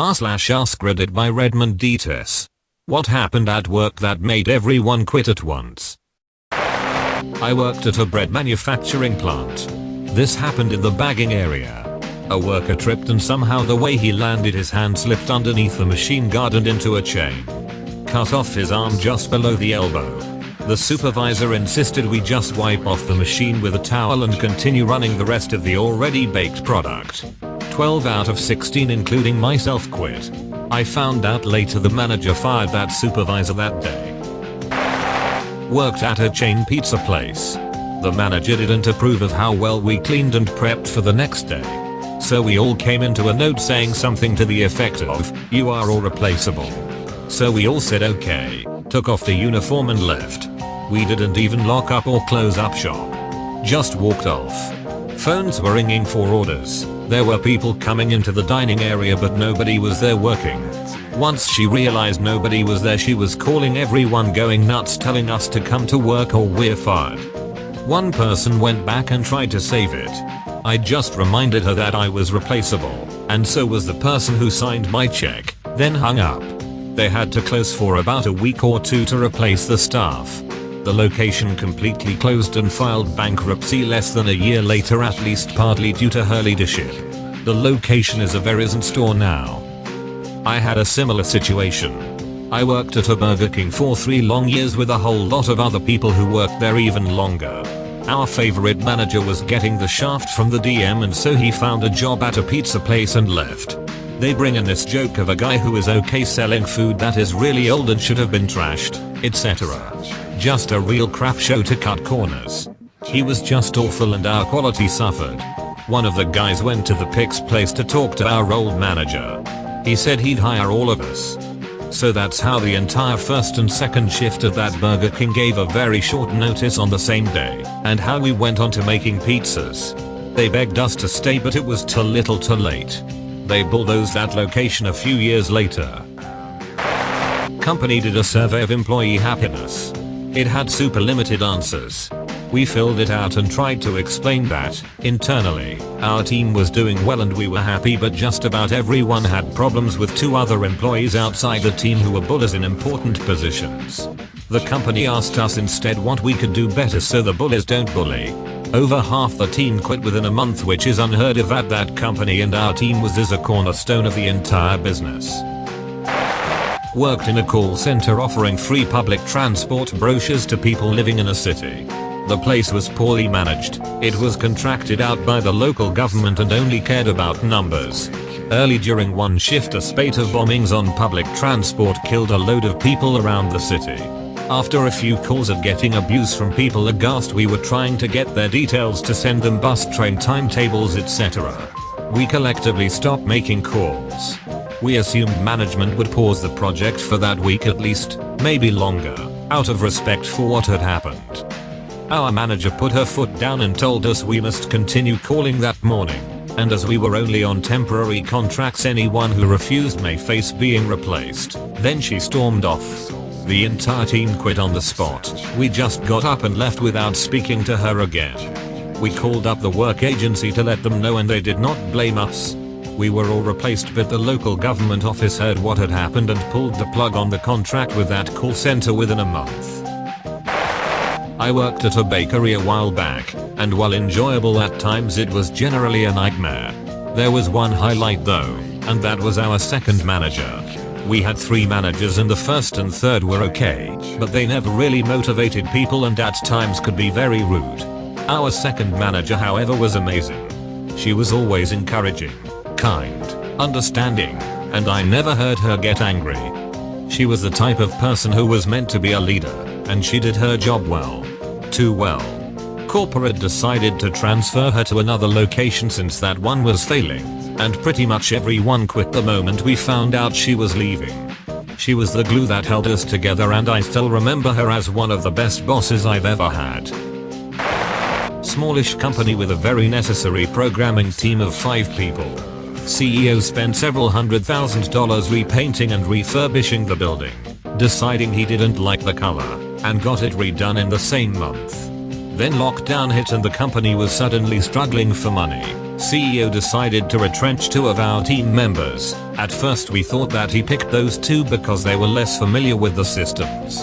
r/AskReddit by Redmond Dts. What happened at work that made everyone quit at once? I worked at a bread manufacturing plant. This happened in the bagging area. A worker tripped and somehow the way he landed his hand slipped underneath the machine guard and into a chain. Cut off his arm just below the elbow. The supervisor insisted we just wipe off the machine with a towel and continue running the rest of the already baked product. 12 out of 16 including myself quit. I found out later the manager fired that supervisor that day. Worked at a chain pizza place. The manager didn't approve of how well we cleaned and prepped for the next day. So we all came into a note saying something to the effect of, "You are all replaceable." So we all said okay, took off the uniform and left. We didn't even lock up or close up shop. Just walked off. Phones were ringing for orders. There were people coming into the dining area but nobody was there working. Once she realized nobody was there, she was calling everyone going nuts, telling us to come to work or we're fired. One person went back and tried to save it. I just reminded her that I was replaceable, and so was the person who signed my check, then hung up. They had to close for about a week or two to replace the staff. The location completely closed and filed bankruptcy less than a year later, at least partly due to her leadership. The location is a Verizon store now. I had a similar situation. I worked at a Burger King for 3 long years with a whole lot of other people who worked there even longer. Our favorite manager was getting the shaft from the DM, and so he found a job at a pizza place and left. They bring in this joke of a guy who is okay selling food that is really old and should have been trashed, etc. Just a real crap show to cut corners. He was just awful and our quality suffered. One of the guys went to the Pix place to talk to our old manager. He said he'd hire all of us. So that's how the entire first and second shift at that Burger King gave a very short notice on the same day, and how we went on to making pizzas. They begged us to stay but it was too little too late. They bulldozed that location a few years later. Company did a survey of employee happiness. It had super limited answers. We filled it out and tried to explain that, internally, our team was doing well and we were happy, but just about everyone had problems with 2 other employees outside the team who were bullies in important positions. The company asked us instead what we could do better so the bullies don't bully. Over half the team quit within a month, which is unheard of at that company, and our team was as a cornerstone of the entire business. Worked in a call center offering free public transport brochures to people living in a city. The place was poorly managed. It was contracted out by the local government and only cared about numbers. Early during one shift, a spate of bombings on public transport killed a load of people around the city. After a few calls of getting abuse from people aghast, we were trying to get their details to send them bus train timetables, etc. We collectively stopped making calls. We assumed management would pause the project for that week at least, maybe longer, out of respect for what had happened. Our manager put her foot down and told us we must continue calling that morning, and as we were only on temporary contracts, anyone who refused may face being replaced. Then she stormed off. The entire team quit on the spot. We just got up and left without speaking to her again. We called up the work agency to let them know and they did not blame us. We were all replaced, but the local government office heard what had happened and pulled the plug on the contract with that call center within a month. I worked at a bakery a while back, and while enjoyable at times, it was generally a nightmare. There was one highlight though, and that was our second manager. We had 3 managers and the first and third were okay, but they never really motivated people and at times could be very rude. Our second manager, however, was amazing. She was always encouraging, kind, understanding, and I never heard her get angry. She was the type of person who was meant to be a leader, and she did her job well. Too well. Corporate decided to transfer her to another location since that one was failing, and pretty much everyone quit the moment we found out she was leaving. She was the glue that held us together, and I still remember her as one of the best bosses I've ever had. Smallish company with a very necessary programming team of 5 people. CEO spent several $100,000 repainting and refurbishing the building, deciding he didn't like the color, and got it redone in the same month. Then lockdown hit and the company was suddenly struggling for money, CEO decided to retrench 2 of our team members. At first we thought that he picked those 2 because they were less familiar with the systems.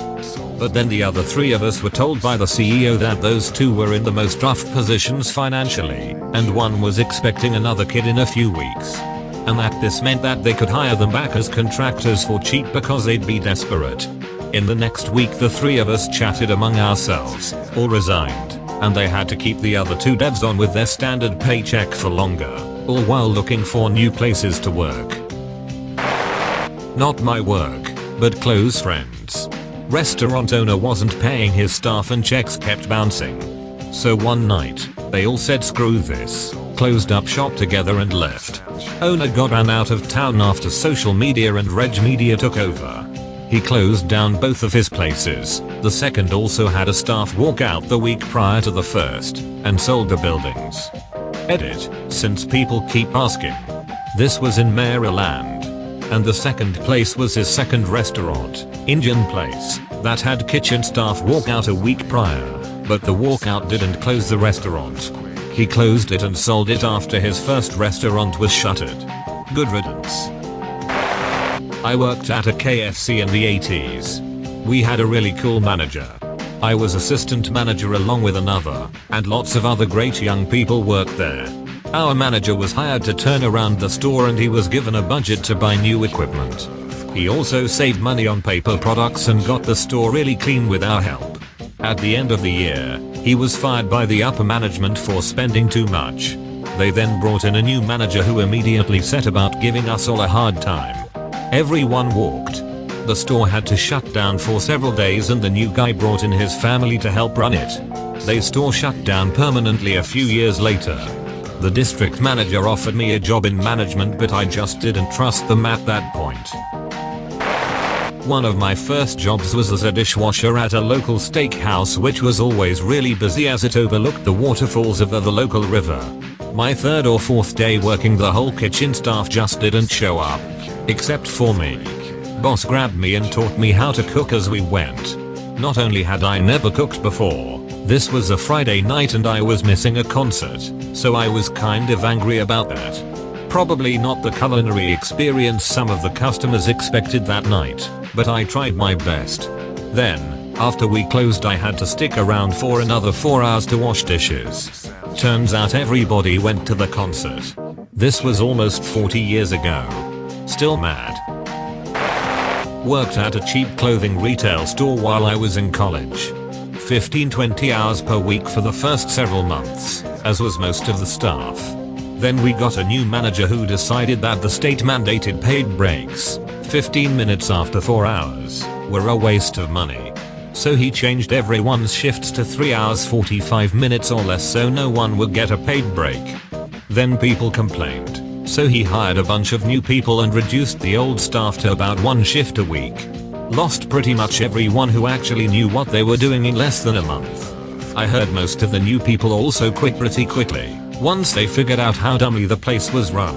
But then the other 3 of us were told by the CEO that those 2 were in the most rough positions financially, and one was expecting another kid in a few weeks. And that this meant that they could hire them back as contractors for cheap because they'd be desperate. In the next week the 3 of us chatted among ourselves, all resigned, and they had to keep the other 2 devs on with their standard paycheck for longer, all while looking for new places to work. Not my work, but close friends. Restaurant owner wasn't paying his staff and checks kept bouncing. So one night, they all said screw this, closed up shop together and left. Owner got ran out of town after social media and reg media took over. He closed down both of his places. The second also had a staff walk out the week prior to the first, and sold the buildings. Edit, since people keep asking. This was in Maryland. And the second place was his second restaurant, Indian place, that had kitchen staff walk out a week prior, but the walkout didn't close the restaurant. He closed it and sold it after his first restaurant was shuttered. Good riddance. I worked at a KFC in the 80s. We had a really cool manager. I was assistant manager along with another, and lots of other great young people worked there. Our manager was hired to turn around the store and he was given a budget to buy new equipment. He also saved money on paper products and got the store really clean with our help. At the end of the year, he was fired by the upper management for spending too much. They then brought in a new manager who immediately set about giving us all a hard time. Everyone walked. The store had to shut down for several days and the new guy brought in his family to help run it. The store shut down permanently a few years later. The district manager offered me a job in management but I just didn't trust them at that point. One of my first jobs was as a dishwasher at a local steakhouse which was always really busy as it overlooked the waterfalls of the local river. My 3rd or 4th day working, the whole kitchen staff just didn't show up. Except for me. Boss grabbed me and taught me how to cook as we went. Not only had I never cooked before, this was a Friday night and I was missing a concert, so I was kind of angry about that. Probably not the culinary experience some of the customers expected that night, but I tried my best. Then, after we closed I had to stick around for another 4 hours to wash dishes. Turns out everybody went to the concert. This was almost 40 years ago. Still mad. Worked at a cheap clothing retail store while I was in college. 15-20 hours per week for the first several months, as was most of the staff. Then we got a new manager who decided that the state mandated paid breaks, 15 minutes after 4 hours, were a waste of money. So he changed everyone's shifts to 3 hours 45 minutes or less so no one would get a paid break. Then people complained. So he hired a bunch of new people and reduced the old staff to about 1 shift a week. Lost pretty much everyone who actually knew what they were doing in less than a month. I heard most of the new people also quit pretty quickly, once they figured out how dumbly the place was run.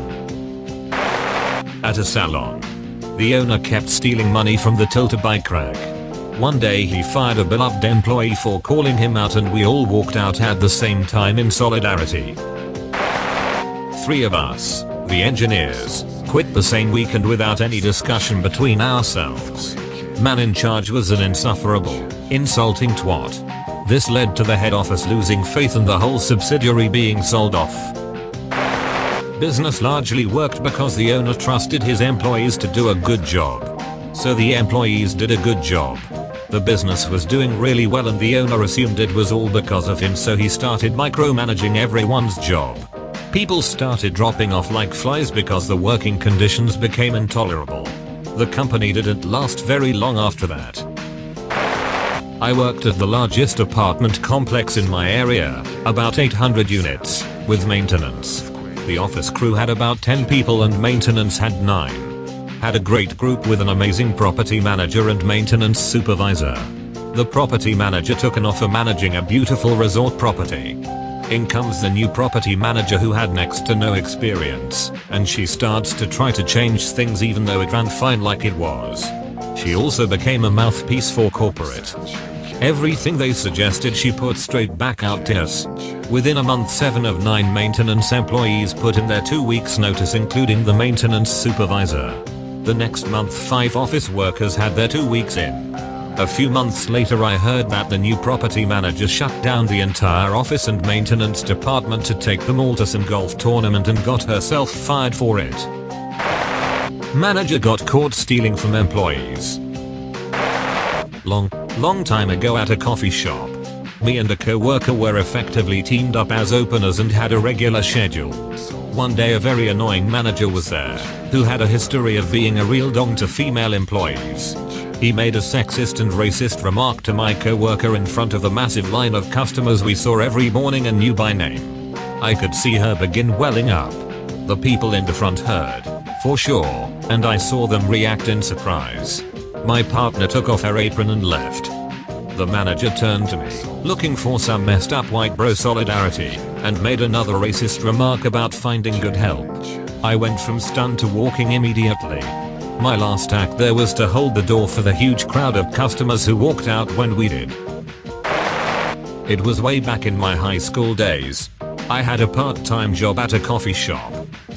At a salon. The owner kept stealing money from the till to buy crack. One day he fired a beloved employee for calling him out and we all walked out at the same time in solidarity. 3 of us, the engineers, quit the same weekend without any discussion between ourselves. Man in charge was an insufferable, insulting twat. This led to the head office losing faith and the whole subsidiary being sold off. Business largely worked because the owner trusted his employees to do a good job. So the employees did a good job. The business was doing really well and the owner assumed it was all because of him, so he started micromanaging everyone's job. People started dropping off like flies because the working conditions became intolerable. The company didn't last very long after that. I worked at the largest apartment complex in my area, about 800 units, with maintenance. The office crew had about 10 people and maintenance had 9. Had a great group with an amazing property manager and maintenance supervisor. The property manager took an offer managing a beautiful resort property. In comes the new property manager who had next to no experience, and she starts to try to change things even though it ran fine like it was. She also became a mouthpiece for corporate. Everything they suggested she put straight back out to us. Within a month 7 of 9 maintenance employees put in their 2 weeks notice, including the maintenance supervisor. The next month 5 office workers had their 2 weeks in. A few months later I heard that the new property manager shut down the entire office and maintenance department to take them all to some golf tournament and got herself fired for it. Manager got caught stealing from employees. Long time ago at a coffee shop, me and a co-worker were effectively teamed up as openers and had a regular schedule. One day a very annoying manager was there, who had a history of being a real dog to female employees. He made a sexist and racist remark to my co-worker in front of a massive line of customers we saw every morning and knew by name. I could see her begin welling up. The people in the front heard, for sure, and I saw them react in surprise. My partner took off her apron and left. The manager turned to me, looking for some messed up white bro solidarity, and made another racist remark about finding good help. I went from stunned to walking immediately. My last act there was to hold the door for the huge crowd of customers who walked out when we did. It was way back in my high school days. I had a part-time job at a coffee shop.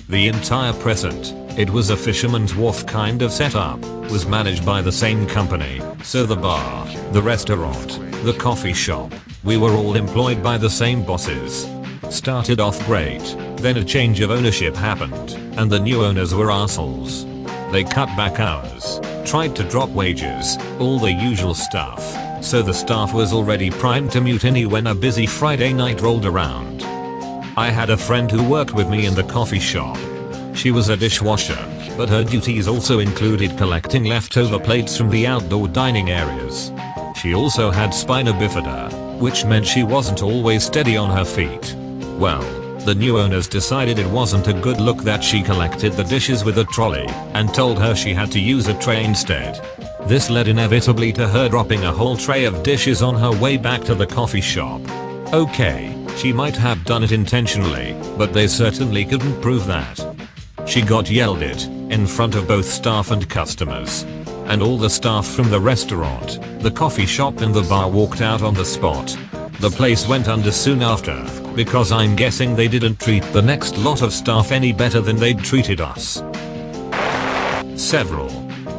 The entire present, it was a fisherman's wharf kind of setup, was managed by the same company, so the bar, the restaurant, the coffee shop, we were all employed by the same bosses. Started off great, then a change of ownership happened, and the new owners were assholes. They cut back hours, tried to drop wages, all the usual stuff, so the staff was already primed to mutiny when a busy Friday night rolled around. I had a friend who worked with me in the coffee shop. She was a dishwasher, but her duties also included collecting leftover plates from the outdoor dining areas. She also had spina bifida, which meant she wasn't always steady on her feet. Well, the new owners decided it wasn't a good look that she collected the dishes with a trolley, and told her she had to use a tray instead. This led inevitably to her dropping a whole tray of dishes on her way back to the coffee shop. Okay, she might have done it intentionally, but they certainly couldn't prove that. She got yelled at, in front of both staff and customers. And all the staff from the restaurant, the coffee shop and the bar walked out on the spot. The place went under soon after, because I'm guessing they didn't treat the next lot of staff any better than they'd treated us. Several.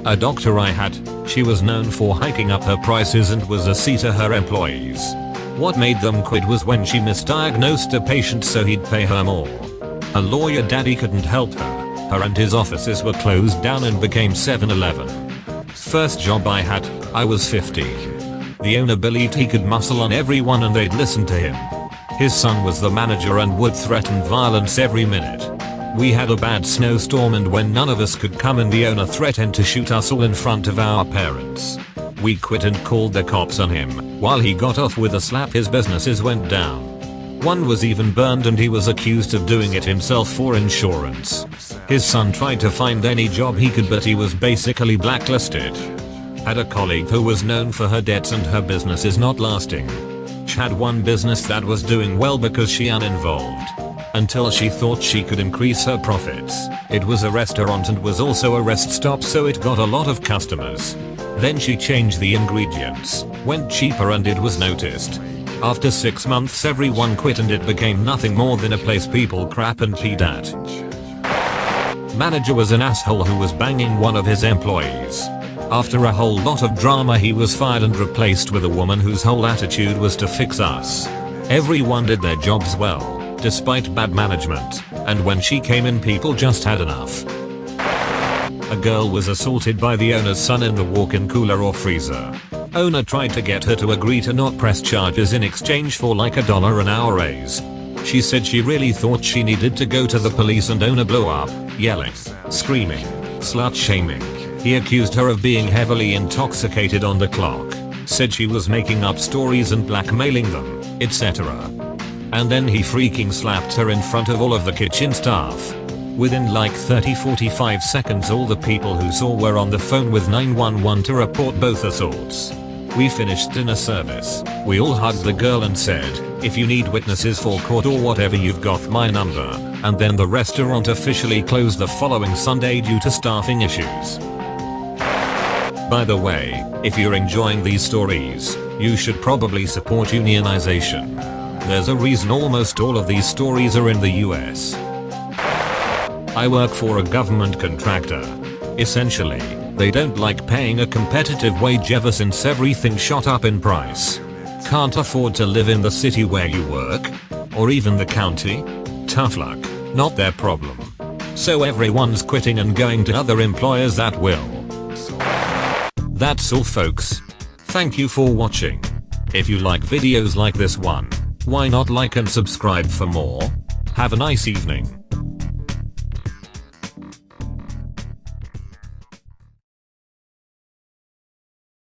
A doctor I had, she was known for hiking up her prices and was a C to her employees. What made them quit was when she misdiagnosed a patient so he'd pay her more. A lawyer daddy couldn't help her. Her and his offices were closed down and became 7-Eleven. First job I had, I was 15. The owner believed he could muscle on everyone and they'd listen to him. His son was the manager and would threaten violence every minute. We had a bad snowstorm and when none of us could come in, the owner threatened to shoot us all in front of our parents. We quit and called the cops on him. While he got off with a slap, his businesses went down. One was even burned and he was accused of doing it himself for insurance. His son tried to find any job he could, but he was basically blacklisted. Had a colleague who was known for her debts and her businesses not lasting. She had one business that was doing well because she uninvolved. Until she thought she could increase her profits. It was a restaurant and was also a rest stop, so it got a lot of customers. Then she changed the ingredients, went cheaper, and it was noticed. After 6 months everyone quit and it became nothing more than a place people crap and peed at. Manager was an asshole who was banging one of his employees. After a whole lot of drama he was fired and replaced with a woman whose whole attitude was to fix us. Everyone did their jobs well, despite bad management, and when she came in people just had enough. A girl was assaulted by the owner's son in the walk-in cooler or freezer. Owner tried to get her to agree to not press charges in exchange for like $1 an hour raise. She said she really thought she needed to go to the police, and owner blew up, yelling, screaming, slut-shaming. He accused her of being heavily intoxicated on the clock, said she was making up stories and blackmailing them, etc. And then he freaking slapped her in front of all of the kitchen staff. Within like 30-45 seconds all the people who saw were on the phone with 911 to report both assaults. We finished dinner service. We all hugged the girl and said, if you need witnesses for court or whatever, you've got my number. And then the restaurant officially closed the following Sunday due to staffing issues. By the way, if you're enjoying these stories, You should probably support unionization. There's a reason almost all of these stories are in the US. I work for a government contractor. Essentially, they don't like paying a competitive wage ever since everything shot up in price. Can't afford to live in the city where you work? Or even the county? Tough luck, not their problem. So everyone's quitting and going to other employers that will. That's all folks. Thank you for watching. If you like videos like this one, why not like and subscribe for more? Have a nice evening.